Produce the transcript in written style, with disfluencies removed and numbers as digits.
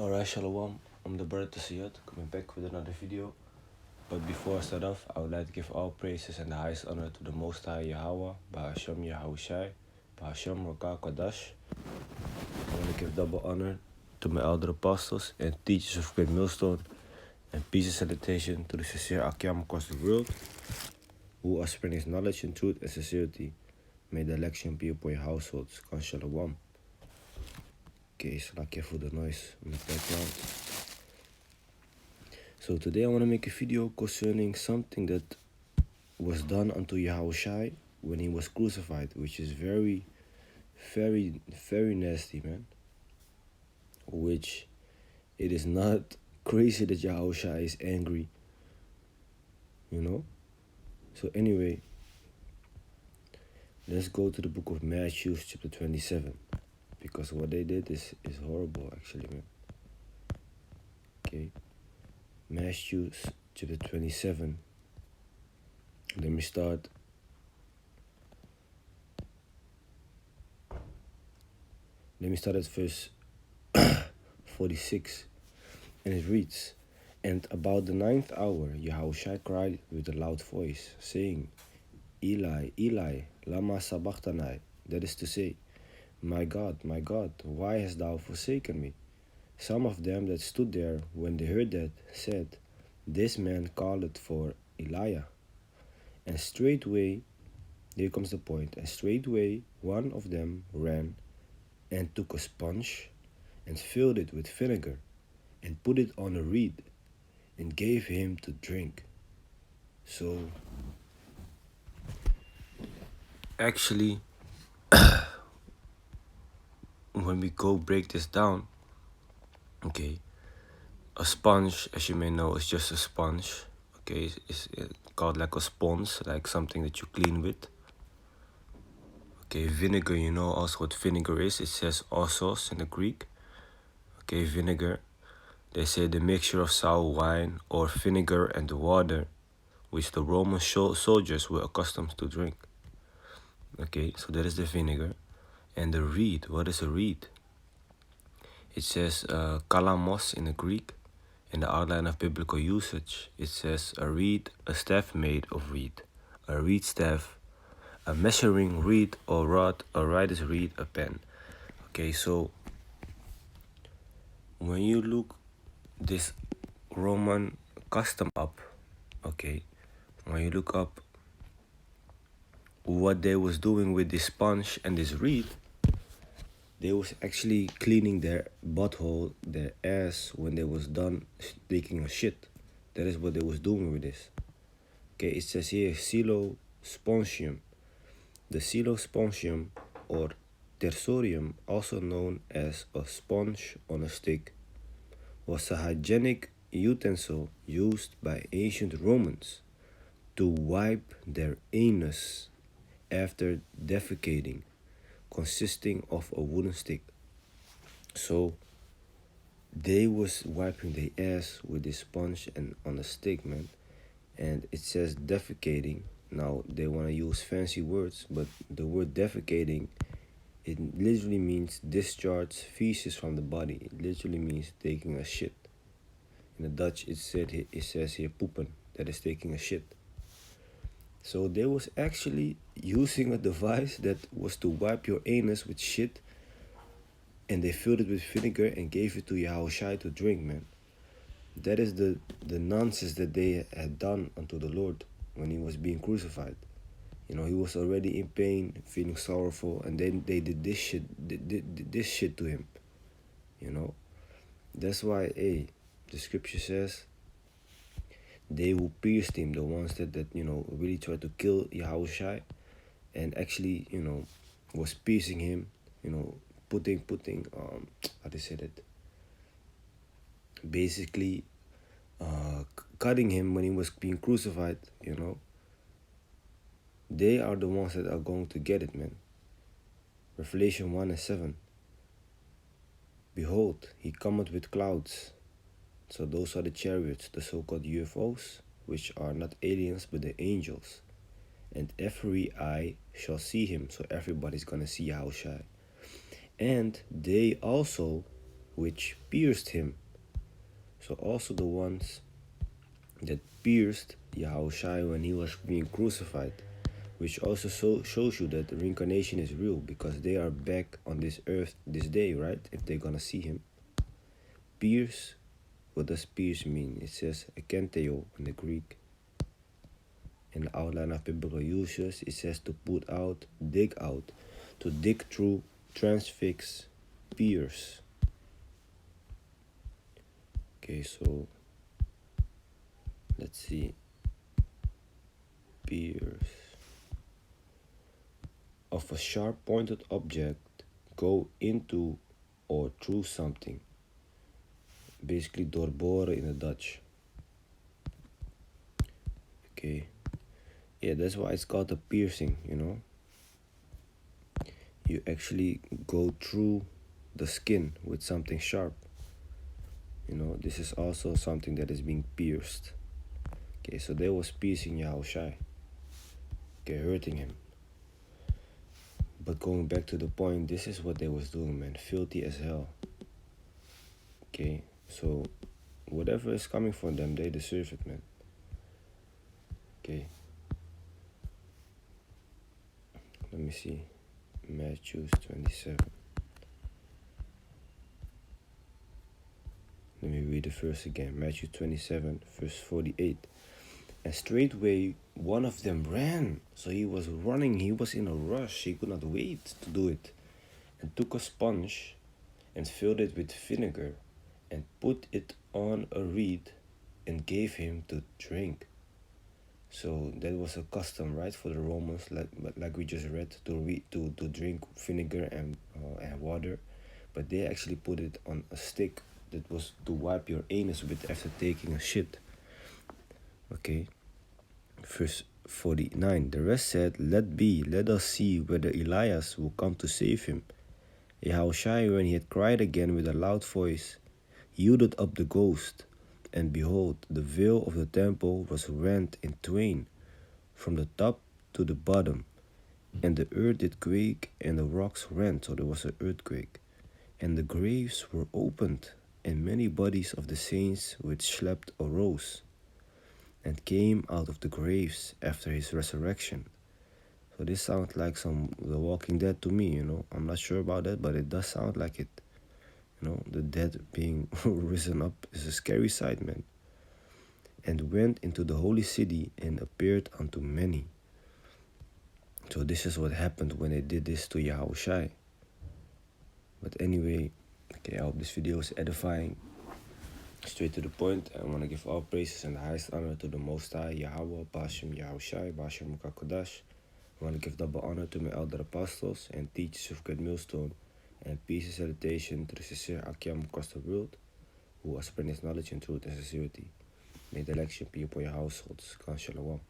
Alright, Shalom. I'm the brother Siyat, coming back with another video. But before I start off, I would like to give all praises and the highest honor to the Most High Yahweh, Bahashem Yahawashi, Bahashem Rakah Kodash. I want to give double honor to my elder apostles and teachers of Great Millstone, and peace and salutation to the sincere Akyam across the world, who are spreading his knowledge and truth and sincerity. May the election be upon your households. Kan Shalom. Okay, so not careful the noise in the background. So today I want to make a video concerning something that was done unto Yahawashi when he was crucified, which is very, very, very nasty, man. Which it is not crazy that Yahawashi is angry, you know? So anyway, let's go to the book of Matthew, chapter 27. Because what they did is horrible, actually, man. Okay. Matthew, chapter 27. Let me start. At verse 46. And it reads, And about the 9th hour, Yahawashi cried with a loud voice, saying, Eli, Eli, lama sabachthani. That is to say, my God, why hast thou forsaken me? Some of them that stood there, when they heard that, said, This man calleth for Elijah. And straightway, here comes the point, and straightway one of them ran and took a sponge and filled it with vinegar and put it on a reed and gave him to drink. So, actually, when we go break this down, okay, a sponge, as you may know, is just a sponge. Okay, it's called like a sponge, like something that you clean with. Okay, vinegar, you know also what vinegar is. It says osos in the Greek. Okay, vinegar. They say the mixture of sour wine or vinegar and water, which the Roman soldiers were accustomed to drink. Okay, so that is the vinegar. And the reed, what is a reed? It says kalamos in the Greek. In the outline of biblical usage, it says a reed, a staff made of reed, a reed staff, a measuring reed or rod, a writer's reed, a pen. Okay, so when you look this Roman custom up, okay, when you look up what they was doing with this sponge and this reed, they was actually cleaning their butthole, their ass, when they was done taking a shit. That is what they was doing with this. Okay, it says here, silospongium. The silospongium, or tersorium, also known as a sponge on a stick, was a hygienic utensil used by ancient Romans to wipe their anus after defecating, consisting of a wooden stick. So they was wiping their ass with this sponge and on a stick, man. And it says defecating. Now they want to use fancy words, but the word defecating, it literally means discharge feces from the body. It literally means taking a shit. In the Dutch, it says here poepen, that is taking a shit. So they was actually using a device that was to wipe your anus with shit, and they filled it with vinegar and gave it to Yahawashi to drink, man. That is the nonsense that they had done unto the Lord when he was being crucified. You know, he was already in pain, feeling sorrowful, and then they did this shit, did this shit to him. You know, that's why, the scripture says, they who pierced him, the ones that really tried to kill Yahawashi, and actually, was piercing him, putting how they said it, basically cutting him when he was being crucified, they are the ones that are going to get it, man. Revelation 1:7. Behold, he cometh with clouds. So those are the chariots, the so-called UFOs, which are not aliens but the angels. And every eye shall see him. So everybody's gonna see Yahawashi. And they also which pierced him. So also the ones that pierced Yahawashi when he was being crucified, which also shows you that reincarnation is real because they are back on this earth this day, right? If they're gonna see him. Pierce, what does pierce mean? It says ekenteo in the Greek. In the outline of biblical uses, it says to put out, to dig through, transfix, pierce. Okay, so let's see. Pierce. Of a sharp pointed object, go into or through something. Basically doorboren in the Dutch. Okay. Yeah, that's why it's called a piercing, you know. You actually go through the skin with something sharp. You know, this is also something that is being pierced. Okay, so they was piercing Yahawashi. Okay, hurting him. But going back to the point, this is what they was doing, man. Filthy as hell. Okay, so whatever is coming from them, they deserve it, man. Okay. Let me see. Matthew 27. Let me read the verse again. Matthew 27, verse 48. And straightway one of them ran. So he was running. He was in a rush. He could not wait to do it. And took a sponge and filled it with vinegar and put it on a reed and gave him to drink. So that was a custom, right, for the Romans, like we just read, to drink vinegar and water, but they actually put it on a stick that was to wipe your anus with after taking a shit. Okay. Verse 49. The rest said, "Let be, let us see whether Elias will come to save him." Yahawashi, when he had cried again with a loud voice, yielded up the ghost. And behold, the veil of the temple was rent in twain, from the top to the bottom. And the earth did quake, and the rocks rent, so there was an earthquake. And the graves were opened, and many bodies of the saints which slept arose, and came out of the graves after his resurrection. So this sounds like some The Walking Dead to me, you know. I'm not sure about that, but it does sound like it. You know, the dead being risen up is a scary sight, man. And went into the holy city and appeared unto many. So this is what happened when they did this to Yahawashi. But anyway, okay, I hope this video is edifying. Straight to the point, I want to give all praises and the highest honor to the Most High, Yahweh, Bashem, Yahawashi, Bashem, Mukakodash. I want to give double honor to my elder apostles and teachers of Great Millstone, and peace and salutation to the sincere Akim across the world, who are spreading his knowledge and truth and sincerity. May the election be upon your households. Shalom.